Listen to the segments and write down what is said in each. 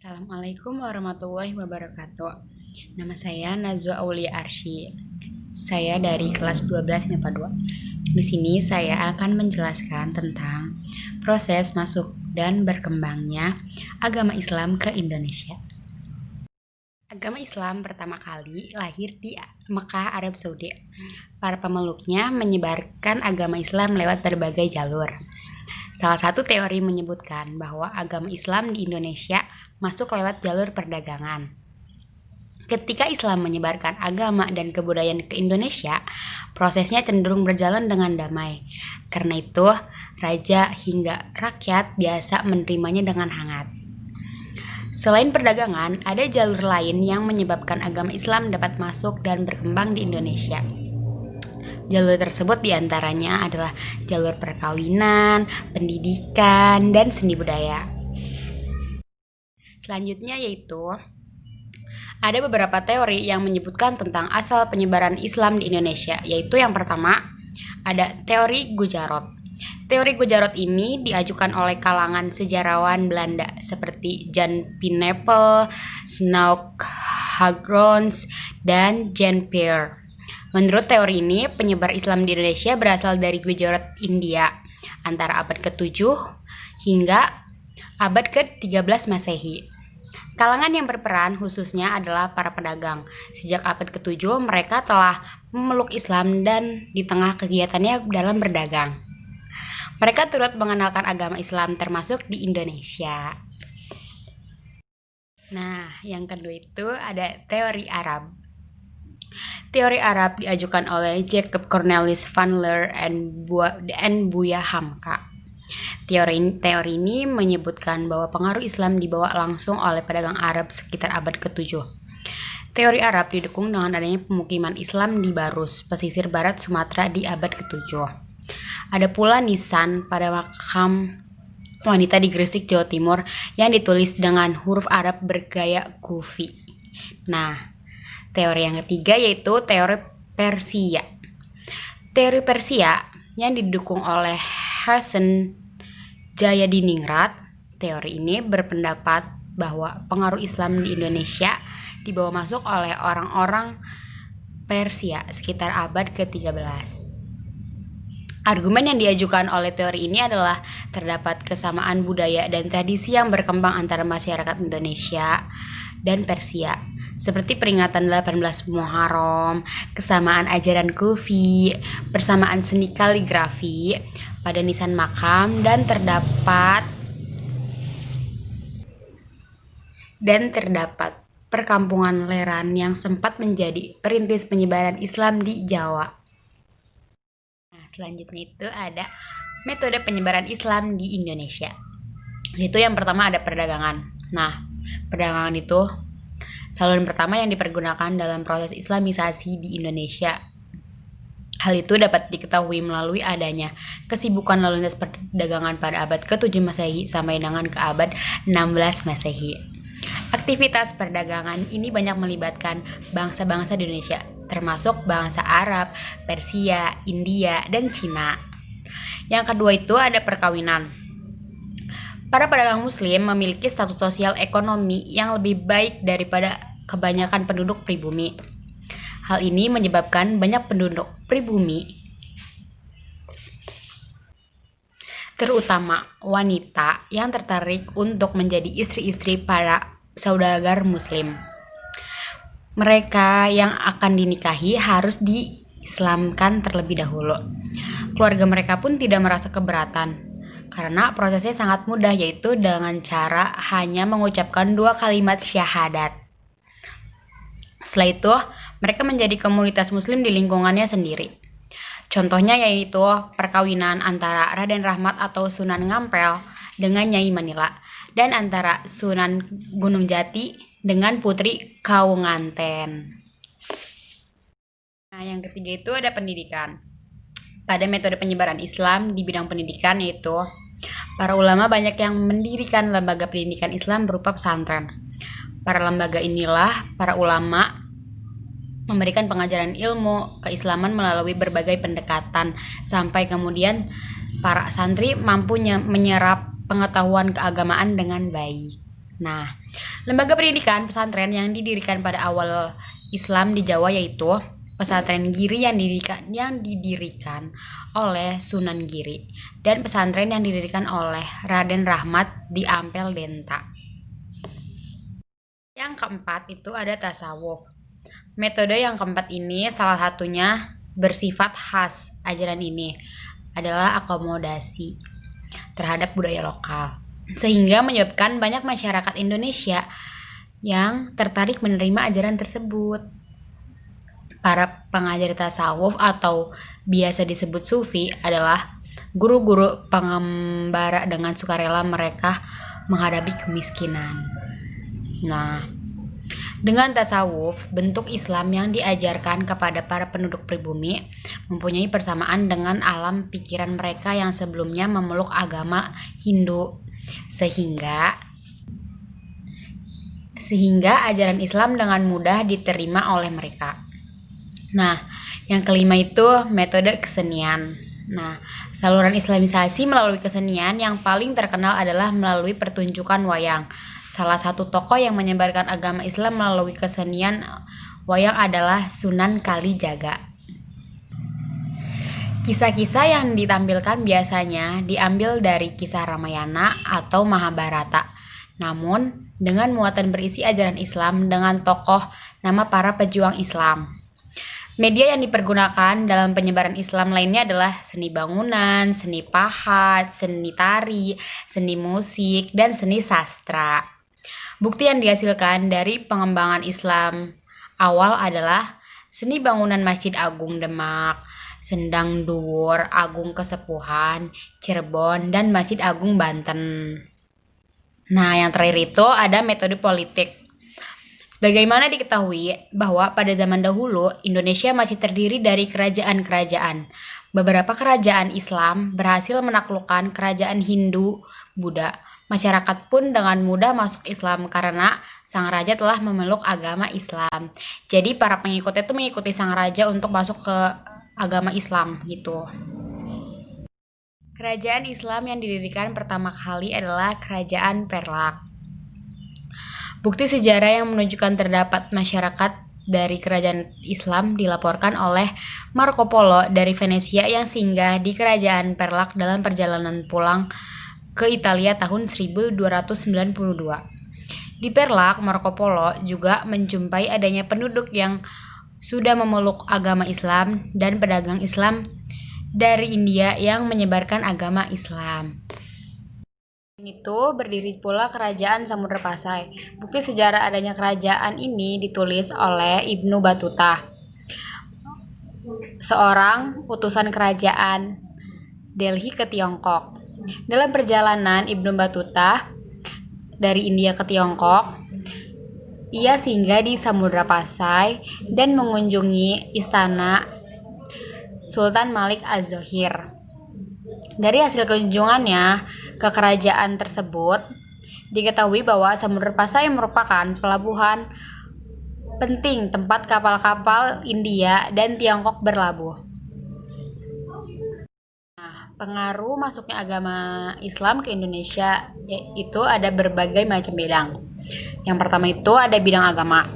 Assalamualaikum warahmatullahi wabarakatuh. Nama saya Najwa Aulia Arsy. Saya dari kelas 12 MIPA 2. Di sini saya akan menjelaskan tentang proses masuk dan berkembangnya agama Islam ke Indonesia. Agama Islam pertama kali lahir di Mekah, Arab Saudi. Para pemeluknya menyebarkan agama Islam lewat berbagai jalur. Salah satu teori menyebutkan bahwa agama Islam di Indonesia masuk lewat jalur perdagangan. Ketika Islam menyebarkan agama dan kebudayaan ke Indonesia, prosesnya cenderung berjalan dengan damai. Karena itu, raja hingga rakyat biasa menerimanya dengan hangat. Selain perdagangan, ada jalur lain yang menyebabkan agama Islam dapat masuk dan berkembang di Indonesia. Jalur tersebut diantaranya adalah jalur perkawinan, pendidikan, dan seni budaya. Selanjutnya yaitu ada beberapa teori yang menyebutkan tentang asal penyebaran Islam di Indonesia, yaitu yang pertama ada teori Gujarot. Teori Gujarot ini diajukan oleh kalangan sejarawan Belanda seperti Jan Pineapple, Snouk Hagrons, dan Jan Peer. Menurut teori ini, penyebar Islam di Indonesia berasal dari Gujarat, India, antara abad ke-7 hingga abad ke-13 Masehi. Kalangan yang berperan khususnya adalah para pedagang. Sejak abad ke-7, mereka telah memeluk Islam dan di tengah kegiatannya dalam berdagang. Mereka turut mengenalkan agama Islam termasuk di Indonesia. Nah, yang kedua itu ada teori Arab. Teori Arab diajukan oleh Jacob Cornelis van Leer and Buya Hamka. Teori ini menyebutkan bahwa pengaruh Islam dibawa langsung oleh pedagang Arab sekitar abad ke-7. Teori Arab didukung dengan adanya pemukiman Islam di Barus, pesisir barat Sumatera di abad ke-7. Ada pula nisan pada makam wanita di Gresik, Jawa Timur yang ditulis dengan huruf Arab bergaya Kufi. Nah, teori yang ketiga yaitu teori Persia. Teori Persia yang didukung oleh Hasan Jayadiningrat. Teori ini berpendapat bahwa pengaruh Islam di Indonesia dibawa masuk oleh orang-orang Persia sekitar abad ke-13. Argumen yang diajukan oleh teori ini adalah terdapat kesamaan budaya dan tradisi yang berkembang antara masyarakat Indonesia dan Persia, seperti peringatan 18 Muharram, kesamaan ajaran Kufi, persamaan seni kaligrafi pada nisan makam, dan terdapat perkampungan Leran yang sempat menjadi perintis penyebaran Islam di Jawa. Nah, selanjutnya itu ada metode penyebaran Islam di Indonesia. Itu yang pertama ada perdagangan. Nah, perdagangan itu saluran pertama yang dipergunakan dalam proses Islamisasi di Indonesia. Hal itu dapat diketahui melalui adanya kesibukan lalu lintas perdagangan pada abad ke-7 Masehi sampai dengan ke abad 16 Masehi. Aktivitas perdagangan ini banyak melibatkan bangsa-bangsa di Indonesia, termasuk bangsa Arab, Persia, India, dan Cina. Yang kedua itu ada perkawinan. Para pedagang muslim memiliki status sosial ekonomi yang lebih baik daripada kebanyakan penduduk pribumi. Hal ini menyebabkan banyak penduduk pribumi, terutama wanita, yang tertarik untuk menjadi istri-istri para saudagar muslim. Mereka yang akan dinikahi harus diislamkan terlebih dahulu. Keluarga mereka pun tidak merasa keberatan, karena prosesnya sangat mudah, yaitu dengan cara hanya mengucapkan 2 kalimat syahadat. Setelah itu, mereka menjadi komunitas muslim di lingkungannya sendiri. Contohnya yaitu perkawinan antara Raden Rahmat atau Sunan Ngampel dengan Nyai Manila, dan antara Sunan Gunung Jati dengan Putri Kaunganten. Nah, yang ketiga itu ada pendidikan. Pada metode penyebaran Islam di bidang pendidikan yaitu para ulama banyak yang mendirikan lembaga pendidikan Islam berupa pesantren. Para lembaga inilah para ulama memberikan pengajaran ilmu keislaman melalui berbagai pendekatan sampai kemudian para santri mampu menyerap pengetahuan keagamaan dengan baik. Nah, lembaga pendidikan pesantren yang didirikan pada awal Islam di Jawa yaitu pesantren Giri yang didirikan oleh Sunan Giri dan pesantren yang didirikan oleh Raden Rahmat di Ampel Denta. Yang keempat itu ada tasawuf. Metode yang keempat ini salah satunya bersifat khas. Ajaran ini adalah akomodasi terhadap budaya lokal, sehingga menyebabkan banyak masyarakat Indonesia yang tertarik menerima ajaran tersebut. Para pengajar tasawuf atau biasa disebut sufi adalah guru-guru pengembara dengan sukarela mereka menghadapi kemiskinan. Nah, dengan tasawuf, bentuk Islam yang diajarkan kepada para penduduk pribumi mempunyai persamaan dengan alam pikiran mereka yang sebelumnya memeluk agama Hindu, sehingga ajaran Islam dengan mudah diterima oleh mereka. Nah, yang kelima itu metode kesenian. Nah, saluran Islamisasi melalui kesenian yang paling terkenal adalah melalui pertunjukan wayang. Salah satu tokoh yang menyebarkan agama Islam melalui kesenian wayang adalah Sunan Kalijaga. Kisah-kisah yang ditampilkan biasanya diambil dari kisah Ramayana atau Mahabharata. Namun, dengan muatan berisi ajaran Islam dengan tokoh nama para pejuang Islam. Media yang dipergunakan dalam penyebaran Islam lainnya adalah seni bangunan, seni pahat, seni tari, seni musik, dan seni sastra. Bukti yang dihasilkan dari pengembangan Islam awal adalah seni bangunan Masjid Agung Demak, Sendang Dhuwur Agung Kesepuhan, Cirebon, dan Masjid Agung Banten. Nah, yang terakhir itu ada metode politik. Sebagaimana diketahui bahwa pada zaman dahulu Indonesia masih terdiri dari kerajaan-kerajaan. Beberapa kerajaan Islam berhasil menaklukkan kerajaan Hindu, Buddha. Masyarakat pun dengan mudah masuk Islam karena sang raja telah memeluk agama Islam. Jadi para pengikutnya itu mengikuti sang raja untuk masuk ke agama Islam gitu. Kerajaan Islam yang didirikan pertama kali adalah Kerajaan Perlak. Bukti sejarah yang menunjukkan terdapat masyarakat dari kerajaan Islam dilaporkan oleh Marco Polo dari Venesia yang singgah di Kerajaan Perlak dalam perjalanan pulang ke Italia tahun 1292. Di Perlak, Marco Polo juga menjumpai adanya penduduk yang sudah memeluk agama Islam dan pedagang Islam dari India yang menyebarkan agama Islam. Itu berdiri pula Kerajaan Samudra Pasai. Bukti sejarah adanya kerajaan ini ditulis oleh Ibnu Battuta, seorang utusan kerajaan Delhi ke Tiongkok. Dalam perjalanan Ibnu Battuta dari India ke Tiongkok, ia singgah di Samudra Pasai dan mengunjungi istana Sultan Malik Az-Zohir. Dari hasil kunjungannya ke kerajaan tersebut, diketahui bahwa Samudra Pasai merupakan pelabuhan penting tempat kapal-kapal India dan Tiongkok berlabuh. Nah, pengaruh masuknya agama Islam ke Indonesia yaitu ada berbagai macam bidang. Yang pertama itu ada bidang agama.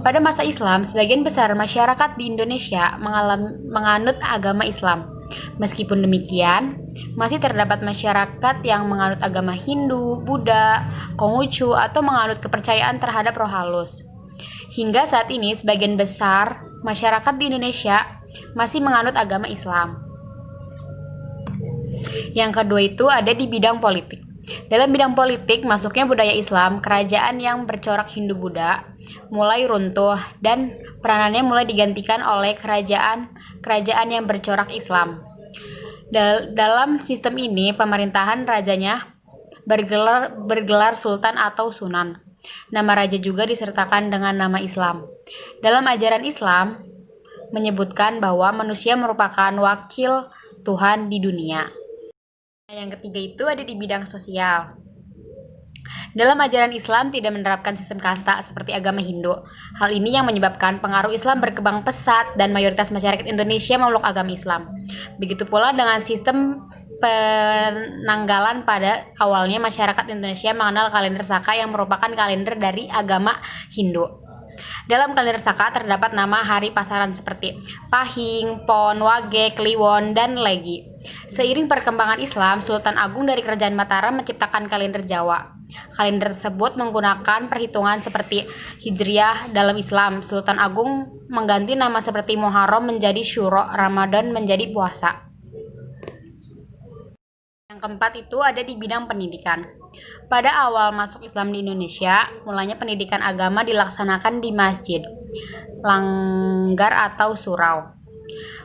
Pada masa Islam, sebagian besar masyarakat di Indonesia menganut agama Islam. Meskipun demikian, masih terdapat masyarakat yang menganut agama Hindu, Buddha, Konghucu, atau menganut kepercayaan terhadap roh halus. Hingga saat ini, sebagian besar masyarakat di Indonesia masih menganut agama Islam. Yang kedua itu ada di bidang politik. Dalam bidang politik, masuknya budaya Islam, kerajaan yang bercorak Hindu-Buddha mulai runtuh dan peranannya mulai digantikan oleh kerajaan yang bercorak Islam. Dalam sistem ini, pemerintahan rajanya bergelar sultan atau sunan. Nama raja juga disertakan dengan nama Islam. Dalam ajaran Islam, menyebutkan bahwa manusia merupakan wakil Tuhan di dunia. Yang ketiga itu ada di bidang sosial. Dalam ajaran Islam tidak menerapkan sistem kasta seperti agama Hindu. Hal ini yang menyebabkan pengaruh Islam berkembang pesat dan mayoritas masyarakat Indonesia memeluk agama Islam. Begitu pula dengan sistem penanggalan pada awalnya masyarakat Indonesia mengenal kalender Saka yang merupakan kalender dari agama Hindu. Dalam kalender Saka terdapat nama hari pasaran seperti Pahing, Pon, Wage, Kliwon, dan Legi. Seiring perkembangan Islam, Sultan Agung dari Kerajaan Mataram menciptakan kalender Jawa. Kalender tersebut menggunakan perhitungan seperti Hijriah dalam Islam. Sultan Agung mengganti nama seperti Muharram menjadi Syuro, Ramadan menjadi puasa. Yang keempat itu ada di bidang pendidikan. Pada awal masuk Islam di Indonesia, mulanya pendidikan agama dilaksanakan di masjid, langgar atau surau.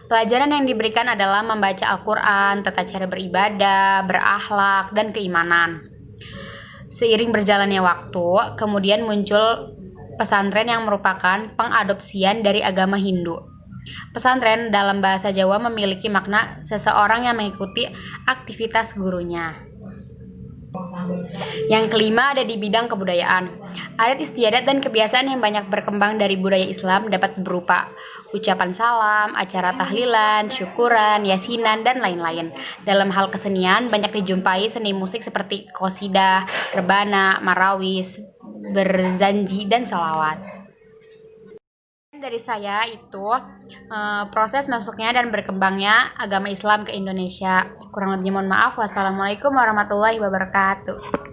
Pelajaran yang diberikan adalah membaca Al-Quran, tata cara beribadah, berakhlak, dan keimanan. Seiring berjalannya waktu, kemudian muncul pesantren yang merupakan pengadopsian dari agama Hindu. Pesantren dalam bahasa Jawa memiliki makna seseorang yang mengikuti aktivitas gurunya. Yang kelima ada di bidang kebudayaan. Adat istiadat dan kebiasaan yang banyak berkembang dari budaya Islam dapat berupa ucapan salam, acara tahlilan, syukuran, yasinan, dan lain-lain. Dalam hal kesenian, banyak dijumpai seni musik seperti qosidah, rebana, marawis, berzanji, dan sholawat. Dari saya itu proses masuknya dan berkembangnya agama Islam ke Indonesia. Kurang lebihnya mohon maaf. Wassalamualaikum warahmatullahi wabarakatuh.